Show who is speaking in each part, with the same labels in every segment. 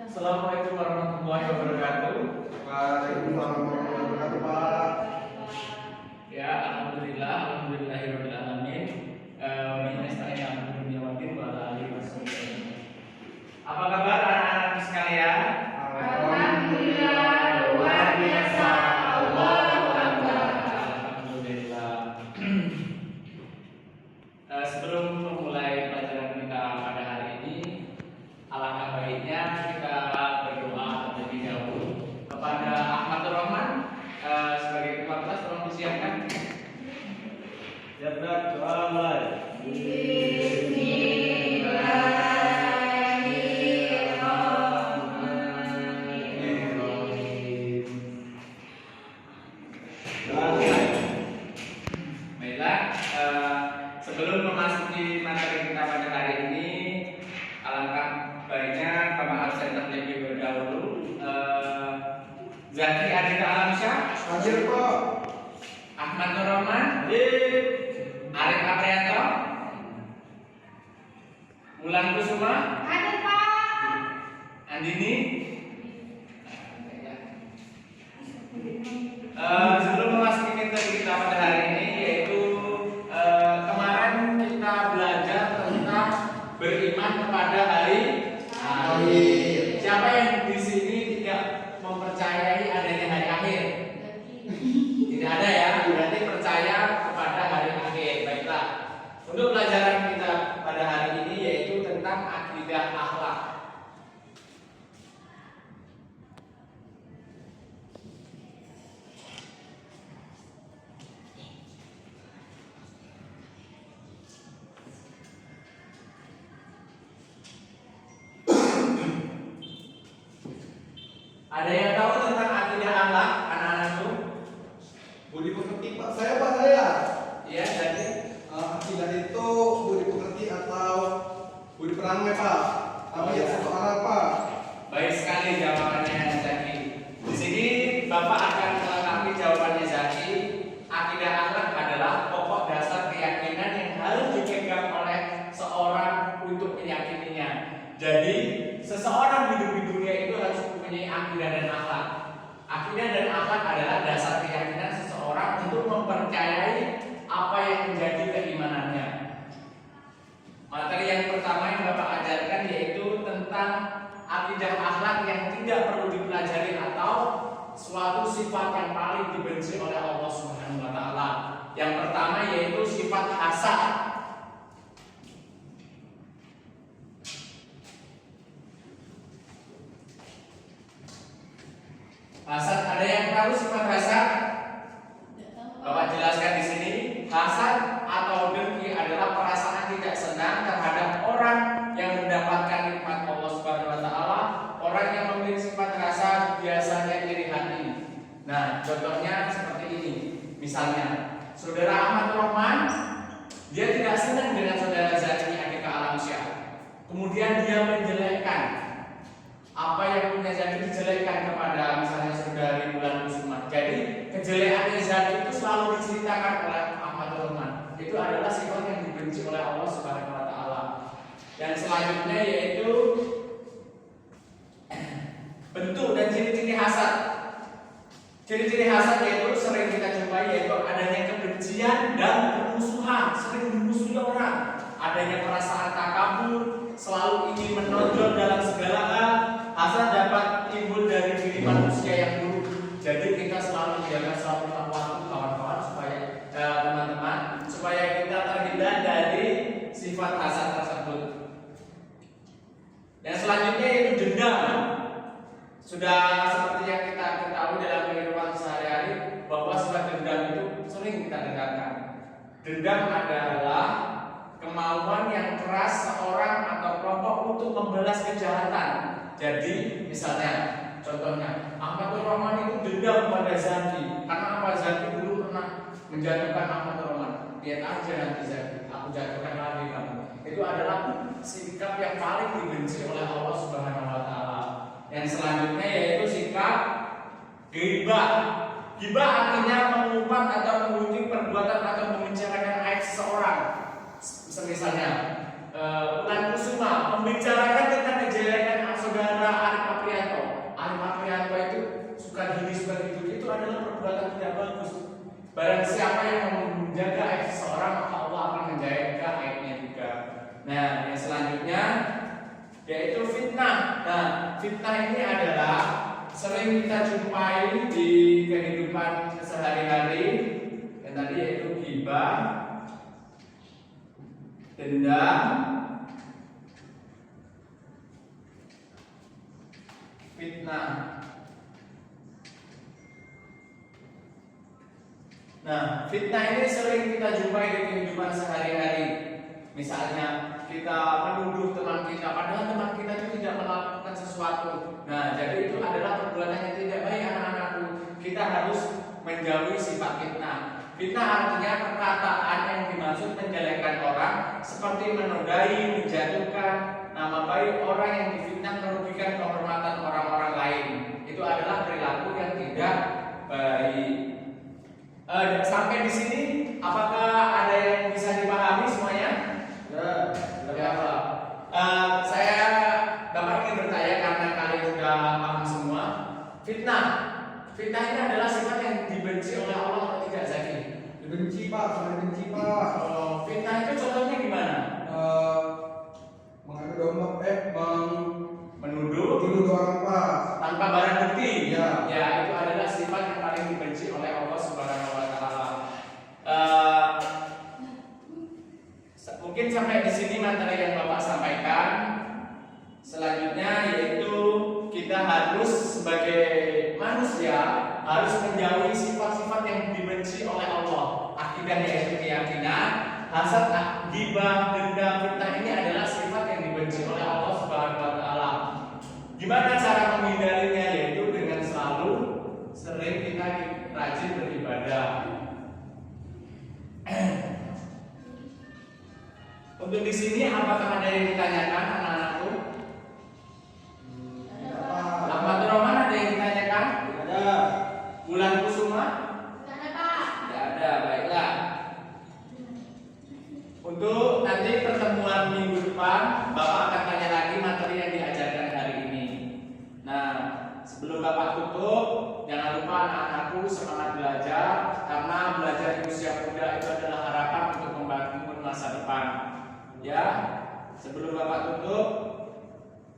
Speaker 1: Assalamualaikum warahmatullahi wabarakatuh.
Speaker 2: Waalaikumsalam warahmatullahi wabarakatuh, Pak.
Speaker 1: Ya, alhamdulillahirabbil alamin. Apa kabar anak-anak sekalian?
Speaker 3: Alhamdulillah, luar biasa. Allahu Akbar.
Speaker 1: Alhamdulillah. Sebelum memulai pelajaran kita pada hari ini, alangkah baiknya kita berdoa terlebih dahulu kepada Ahmadur Rahman. Sebagai ketua kelas tolong disiapkan. Jabra doa mulai. Baiklah, sebelum memasuki materi kita pada hari ini, alangkah baiknya Bapak absen terlebih dahulu. Zaki Adita Alamsyah,
Speaker 2: Hadir, Pak.
Speaker 1: Ahmad Nur Rahman, Arif Aprianto, Wulan Kusuma,
Speaker 3: Hadir, Pak.
Speaker 1: Andini. Sebelum memasuki materi kita pada hari ini, yaitu kemarin kita belajar tentang beriman kepada hari akhir. Siapa yang di sini tidak mempercayai adanya hari akhir? Tidak ada ya, berarti percaya kepada hari akhir. Baiklah, untuk pelajaran kita pada hari ini yaitu tentang akidah akhlak. Ada yang tahu tentang akidah akhlak, anak-anakku?
Speaker 2: Budi pekerti, Pak. Saya.
Speaker 1: Iya, jadi
Speaker 2: Akidah itu budi pekerti atau budi perangai, Pak. Tapi yang satu arah, Pak.
Speaker 1: baik sekali jawabannya Zaki. Di sini Bapak akan melengkapi jawabannya Zaki. Akidah akhlak adalah pokok dasar keyakinan yang harus dipegang oleh seorang untuk meyakininya. Jadi seseorang hidup di dunia itu harus mempunyai akidah dan akhlak. Akidah dan akhlak adalah dasar keyakinan seseorang untuk mempercayai apa yang menjadi keimanannya. Materi yang pertama yang Bapak ajarkan yaitu tentang akidah akhlak yang tidak perlu dipelajari atau suatu sifat yang paling dibenci oleh Allah Subhanahu wa taala. Yang pertama yaitu sifat hasad. Hasad, ada yang tahu sifat hasad? Bapak jelaskan di sini. Hasad atau dengki adalah perasaan tidak senang terhadap orang yang mendapatkan nikmat Allah Subhanahu wa taala. Orang yang memiliki sifat hasad biasanya iri hati. Nah, contohnya seperti ini. Misalnya, saudara Ahmad Rahman, dia tidak senang dengan saudara Zaki Adita Alamsyah. Kemudian dia menjelekkan apa yang punya Zaki, dijelekkan kepada misalnya saudari Wulan Kusuma. Jadi kejelekannya Zaki itu selalu diceritakan oleh Ahmad Rahman. Itu adalah sifat yang dibenci oleh Allah Subhanahu wa taala. Dan selanjutnya yaitu bentuk dan ciri-ciri hasad. Ciri-ciri hasad yaitu sering kita jumpai yaitu adanya kebencian dan permusuhan, sering memusuhi orang. Adanya perasaan takabur, selalu ingin menonjol dalam segala hal. Hasad dapat timbul dari diri manusia yang buruk. Jadi kita selalu menjaga suatu waktu kawan-kawan supaya teman-teman supaya kita terhindar dari sifat hasad tersebut. Yang selanjutnya yaitu dendam. Sudah seperti yang kita ketahui dalam kehidupan sehari-hari bahwa sifat dendam itu sering kita dengarkan. Dendam adalah kemauan yang keras seorang atau kelompok untuk membalas kejahatan. Jadi misalnya, contohnya Ahmad Rahman itu dendam pada Zaki. Karena apa? Zaki dulu pernah menjatuhkan Ahmad Rahman. Lihat aja nanti Zaki, aku jatuhkan lagi kamu. Itu adalah sikap yang paling dibenci oleh Allah Subhanahu wa taala. Yang selanjutnya yaitu sikap ghibah. Ghibah artinya mengumpat atau mengutip perbuatan atau membicarakan aib seseorang. Misalnya Wulan Kusuma membicarakan tentang kejelekan saudara Arif adalah perbuatan tidak bagus. Barang siapa yang menjaga aib seseorang, maka Allah akan menjaga aibnya juga. Nah, yang selanjutnya yaitu fitnah. Nah, fitnah ini adalah sering kita jumpai di kehidupan sehari-hari, yang tadi yaitu ghibah, dendam, fitnah. Nah, fitnah ini sering kita jumpai di kehidupan sehari-hari. Misalnya kita menuduh teman kita, padahal teman kita itu tidak melakukan sesuatu. Nah, jadi itu adalah perbuatan yang tidak baik, anak-anakku. Kita harus menjauhi sifat fitnah. Fitnah artinya perkataan yang dimaksud menjelekkan orang, seperti menodai, menjatuhkan nama baik orang yang difitnah, merugikan kehormatan orang-orang lain. Itu adalah perilaku yang tidak baik. Sampai di sini, apakah ada yang bisa dipahami semuanya? Ya, Pak. Saya Bapak ingin bertanya karena kalian sudah paham semua. Fitnah ini adalah sifat yang dibenci oleh Allah atau tidak, Zaki?
Speaker 2: Dibenci Pak, sangat dibenci Pak.
Speaker 1: Fitnah itu contohnya gimana?
Speaker 2: Mengadu domba,
Speaker 1: Menuduh
Speaker 2: orang Pak.
Speaker 1: tanpa barang bukti.
Speaker 2: Ya.
Speaker 1: Ya, itu adalah sifat yang paling dibenci oleh Allah Subhanahu wa taala. Mungkin sampai di sini materi yang Bapak sampaikan. Selanjutnya yaitu kita harus sebagai manusia harus menjauhi sifat-sifat yang dibenci oleh Allah. Akidah yaitu keyakinan, hasad, ghibah, dendam, fitnah ini adalah sifat yang dibenci oleh Allah Subhanahu wa taala. Gimana cara menghindarinya? Yaitu dengan selalu sering kita rajin beribadah. Untuk di sini apakah ada yang ditanyakan anak-anakku? Rahmatur Rahman ada yang ditanyakan?
Speaker 2: Ada.
Speaker 1: Bulan Kusuma?
Speaker 3: Tidak ada, Pak.
Speaker 1: Tidak ada, baiklah. Untuk nanti pertemuan minggu depan, Bapak akan tanya lagi materi yang diajarkan hari ini. Nah, sebelum Bapak tutup, jangan lupa anak-anakku semangat belajar, karena belajar di usia muda itu adalah harapan untuk membangun masa depan. Ya, sebelum Bapak tutup,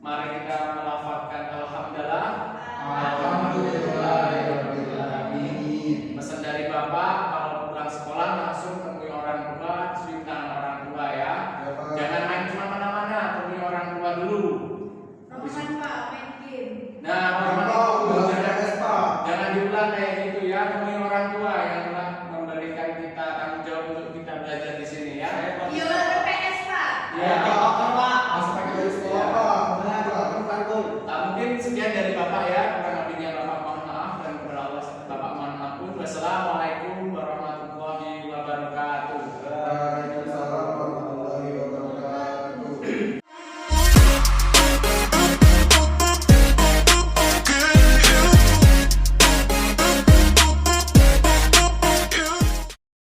Speaker 1: mari kita melafazkan alhamdulillah.
Speaker 2: Alhamdulillahirobbilalamin.
Speaker 1: Pesan dari Bapak, kalau pulang sekolah langsung temui orang tua, cium tangan orang tua ya.
Speaker 2: Ya, Pak.
Speaker 1: Jangan main kemana-mana, temui orang tua dulu.
Speaker 3: Roman, Pak, main game.
Speaker 1: Nah,